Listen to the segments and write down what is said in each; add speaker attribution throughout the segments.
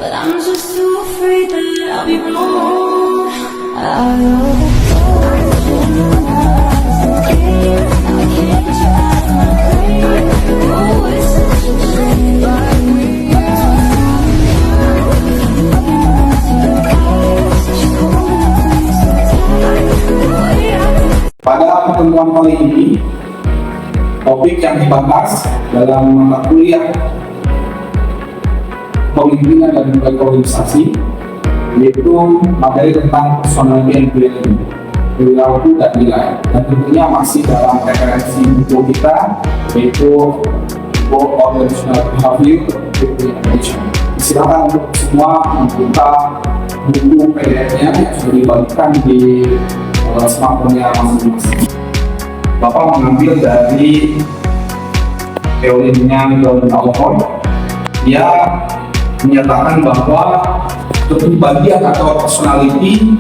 Speaker 1: but I'm just too afraid that I'll be wrong. I overthought I can't try my brain. Oh, it's such a shame.
Speaker 2: Pada pertemuan kali ini, topik yang dibahas dalam mata kuliah pemimpinan dan organisasi yaitu materi tentang personality and values, perilaku dan nilai, dan tentunya masih dalam referensi buku kita yaitu Book Organizational Behavior Implementation. Silakan untuk semua membuka buku PDF-nya yang sudah dibagikan di smartphone-nya masing-masing. Bapak mengambil dari teorinya John Alford. Dia menyatakan bahwa kepribadian atau personality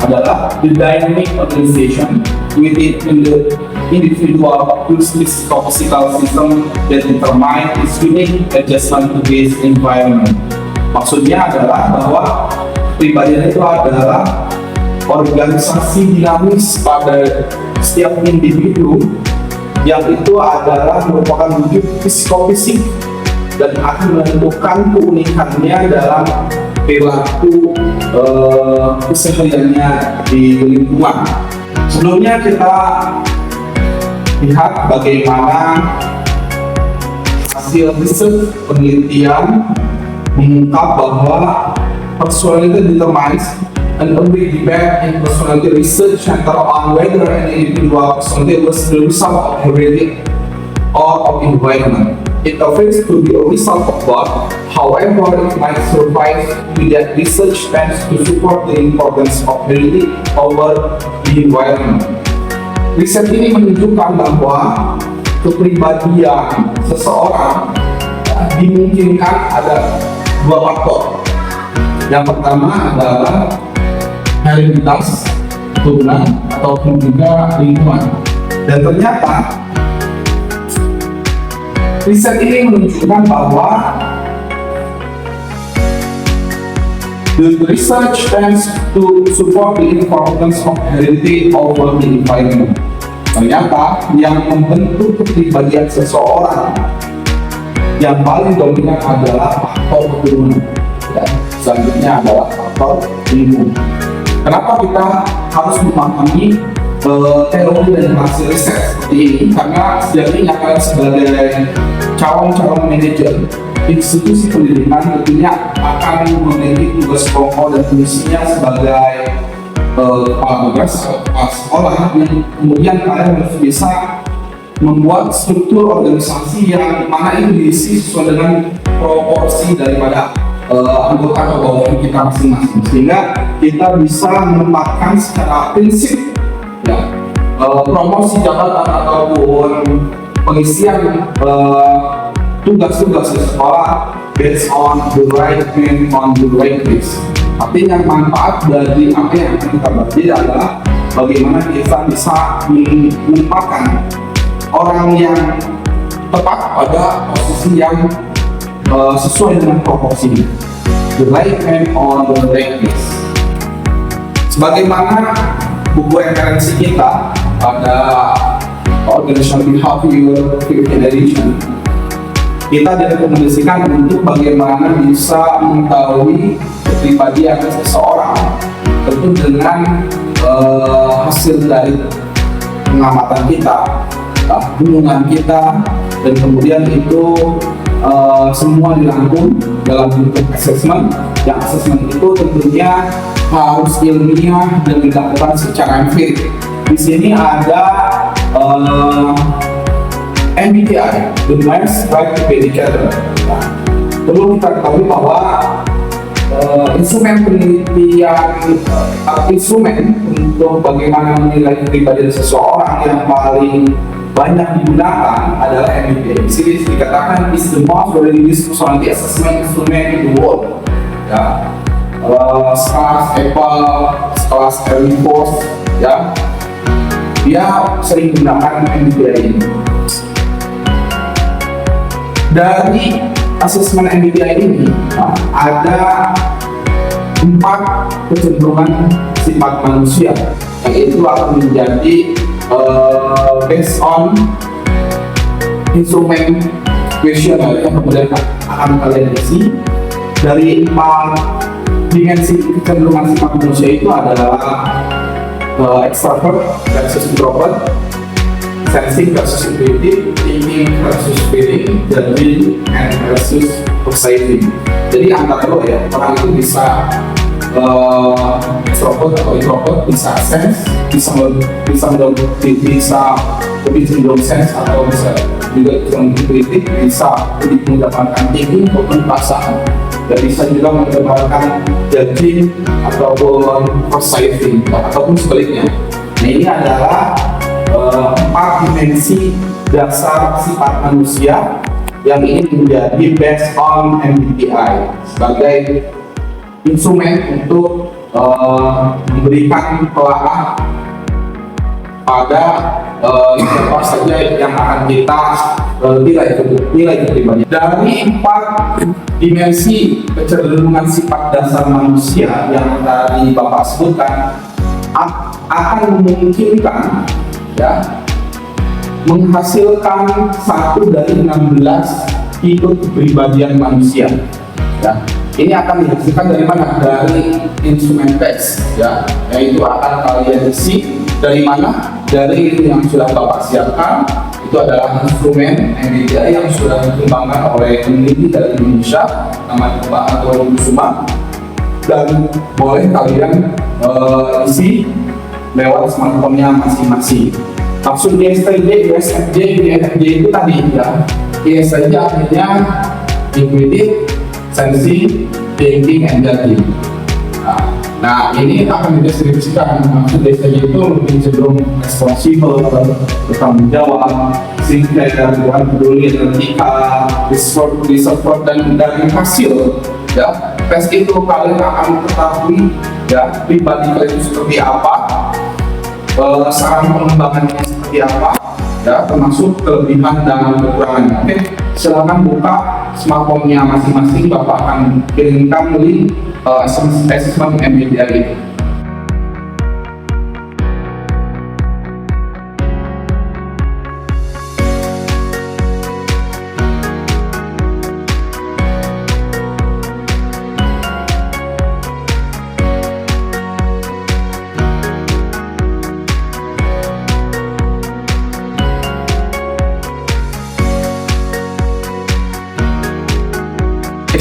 Speaker 2: adalah the dynamic organization within the individual whose physical system that determine its unique adjustment to this environment. Maksudnya adalah bahwa kepribadian itu adalah organisasi dinamis pada setiap individu yang itu adalah merupakan wujud psikofisik dan akan menentukan keunikannya dalam perilaku kesehariannya di lingkungan. Sebelumnya kita lihat bagaimana hasil riset penelitian mengungkap bahwa personality determines an early debate in personality research center on whether an individual personality was the result of heredity or of environment. It appears to be a result of both. However, it might survive with that research tends to support the importance of heredity over the environment. Riset ini menunjukkan bahwa kepribadian seseorang dimungkinkan ada dua faktor. Yang pertama adalah hereditas, keturunan, ataupun juga lingkungan. Dan ternyata riset ini menunjukkan bahwa the research tends to support the importance of heredity over the environment. Ternyata yang membentuk kepribadian seseorang yang paling dominan adalah faktor keturunan, dan selanjutnya adalah faktor lingkungan. Kenapa kita harus memahami teori dan hasil riset seperti ini? Karena sejak ini kalian sebagai calon manajer institusi pendidikan tentunya akan memiliki tugas pokok dan fungsinya sebagai kepala tugas sekolah, yang kemudian kalian harus bisa membuat struktur organisasi yang mana ini diisi sesuai dengan proporsi daripada anggota atau bawahan kita masing-masing, sehingga kita bisa menempatkan secara prinsip ya, promosi jabatan ataupun pengisian tugas-tugas di sekolah based on the right man on the right place. Artinya manfaat dari apa yang akan kita bagi adalah bagaimana kita bisa menempatkan orang yang tepat pada posisi yang sesuai dengan proporsinya, the right man on the right place. Sebagaimana buku referensi kita pada Organizational Behavior Edition, kita direkomendasikan untuk bagaimana bisa mengetahui kepribadian seseorang tentu dengan hasil dari pengamatan kita, hubungan kita, dan kemudian itu semua dirangkum dalam bentuk assessment. Yang assessment itu tentunya harus ilmiah dan dilakukan secara empirik. Di sini ada MBTI, the Myers-Briggs Indicator. Perlu kita ketahui bahwa instrumen penelitian atau instrumen untuk bagaimana menilai kepribadian seseorang yang paling banyak digunakan adalah MBTI. Di sini dikatakan is the most widely used personality assessment instrument in the world. Ya, sekelas Apple, sekelas Salesforce, ya, dia sering menggunakan MBTI ini. Dari asesmen MBTI ini ada 4 kecenderungan sifat manusia yang itu akan menjadi based on instrumen kuesioner yang kemudian akan kalian isi. Dari 4 dimensi kecenderungan sifat manusia itu adalah extrovert versus introvert, sensing versus intuitive, thinking versus feeling, judging versus perceiving. Jadi antara lo ya, orang itu bisa extrovert atau introvert, bisa sense, bisa lebih cenderung sense, atau bisa juga cenderung intuitif, bisa lebih mendapatkan thinking ataupun perasaan, dan bisa juga mendapatkan judging ataupun perceiving ataupun sebaliknya. Nah, ini adalah 4 dimensi dasar sifat manusia yang ini menjadi based on MBTI sebagai instrumen untuk memberikan telaah pada siapa saja yang akan kita nilai kepribadian. Dari 4 dimensi kecenderungan sifat dasar manusia yang tadi Bapak sebutkan akan memungkinkan ya menghasilkan 1 dari 16 tipe kepribadian manusia. Ya, ini akan dihasilkan dari mana? Dari instrumen tes, ya, yaitu akan kalian isi dari mana? Dari yang sudah Bapak siapkan. Itu adalah instrumen MBTI yang sudah dikembangkan oleh peneliti dari Indonesia, namanya Pak Anton Kusuma, dan boleh kalian isi lewat smartphone-nya masing-masing. Maksud ISTJ, ISFJ, INFJ itu tadi ya. ISTJ artinya intuitive, sensing, thinking, and judging. Nah, ini akan didistribusikan. Maksud ISTJ itu lebih cenderung responsibel, bertanggung jawab, sincere, peduli, etika, reserve, dan dari hasil ya tes itu kalian akan ketahui ya pribadi kalian seperti apa, saran pengembangannya seperti apa, ya, termasuk kelebihan dan kekurangannya. Oke, silakan buka smartphone-nya masing-masing. Bapak akan kirimkan link assessment MBTI itu.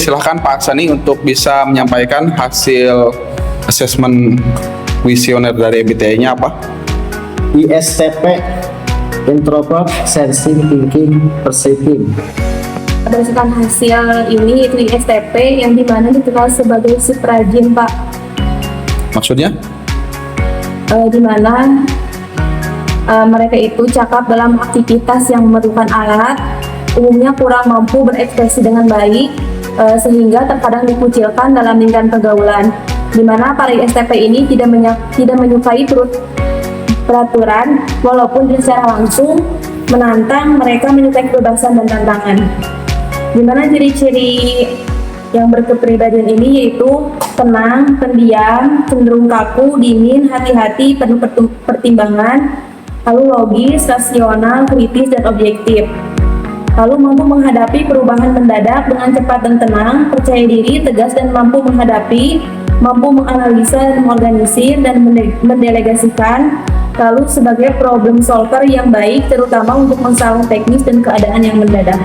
Speaker 2: Silahkan Pak Aksani untuk bisa menyampaikan hasil asesmen kuesioner dari MBTI-nya apa?
Speaker 3: ISTP, introvert, sensing, thinking, perceiving.
Speaker 4: Berdasarkan hasil ini, yaitu ISTP yang dimana dikenal sebagai suprajin, Pak.
Speaker 2: Maksudnya?
Speaker 4: Dimana mereka itu cakap dalam aktivitas yang memerlukan alat, umumnya kurang mampu berekspresi dengan baik, sehingga terkadang dikucilkan dalam lingkaran pergaulan, di mana para ISTP ini tidak menyukai peraturan, walaupun secara langsung menantang, mereka menyukai kebebasan dan tantangan. Di mana ciri-ciri yang berkepribadian ini yaitu tenang, pendiam, cenderung kaku, dingin, hati-hati, penuh pertimbangan, lalu logis, rasional, kritis, dan objektif. Lalu mampu menghadapi perubahan mendadak dengan cepat dan tenang, percaya diri, tegas, dan mampu menghadapi, mampu menganalisa dan mengorganisir dan mendelegasikan, lalu sebagai problem solver yang baik, terutama untuk masalah teknis dan keadaan yang mendadak.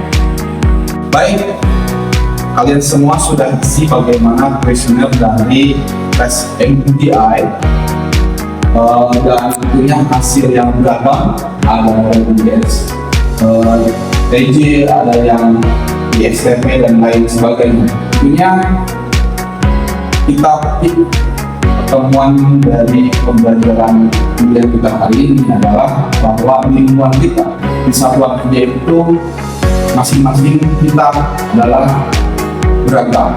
Speaker 2: Baik, kalian semua sudah isi bagaimana kuesioner dari tes MBTI, dan tentunya hasil yang gampang ada dari TJ, ada yang ISTP dan lain sebagainya. Tentunya kita petik pertemuan dari pembelajaran kuliah kita kali ini adalah bahwa lingkungan kita di satuan kerja itu masing-masing kita adalah beragam.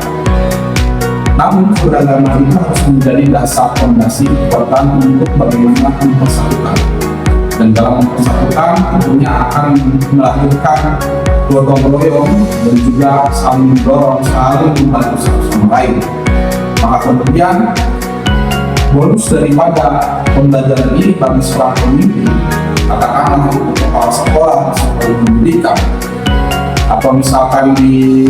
Speaker 2: Namun keberagaman itu harus menjadi dasar fondasi kekuatan untuk bagaimana mempersatukan. Dan dalam mempersatukan tentunya akan melahirkan gotong royong dan juga saling mendorong, saling membantu satu sama lain. Maka kemudian bonus daripada pembelajaran ini bagi seorang pemimpin, katakanlah untuk kepala sekolah, sekolah pendidikan, atau misalkan di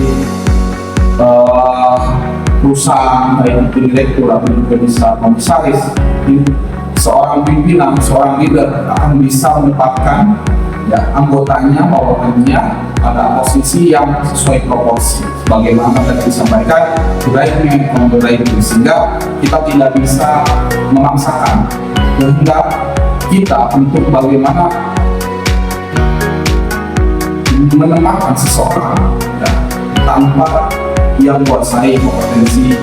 Speaker 2: perusahaan baik itu direktur atau juga bisa komisaris, seorang pimpinan, seorang leader akan bisa menempatkan ya anggotanya, bawahannya pada posisi yang sesuai proporsi. Bagaimana tadi disampaikan, right man on the right way, sehingga kita tidak bisa memaksakan kehendak kita untuk bagaimana menempatkan seseorang ya, tanpa yang menguasai kompetensi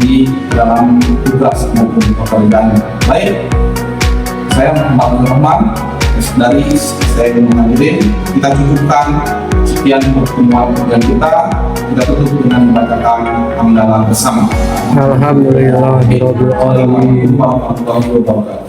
Speaker 2: di dalam tugas maupun pekerjaannya. Baik, saya Muhammad Rahman dari saya menghadirin, kita cukupkan sekian pertemuan yang kita tutup dengan membacakan hamdalah bersama.
Speaker 3: Alhamdulillahirabbil alamin.
Speaker 2: Warahmatullahi wabarakatuh.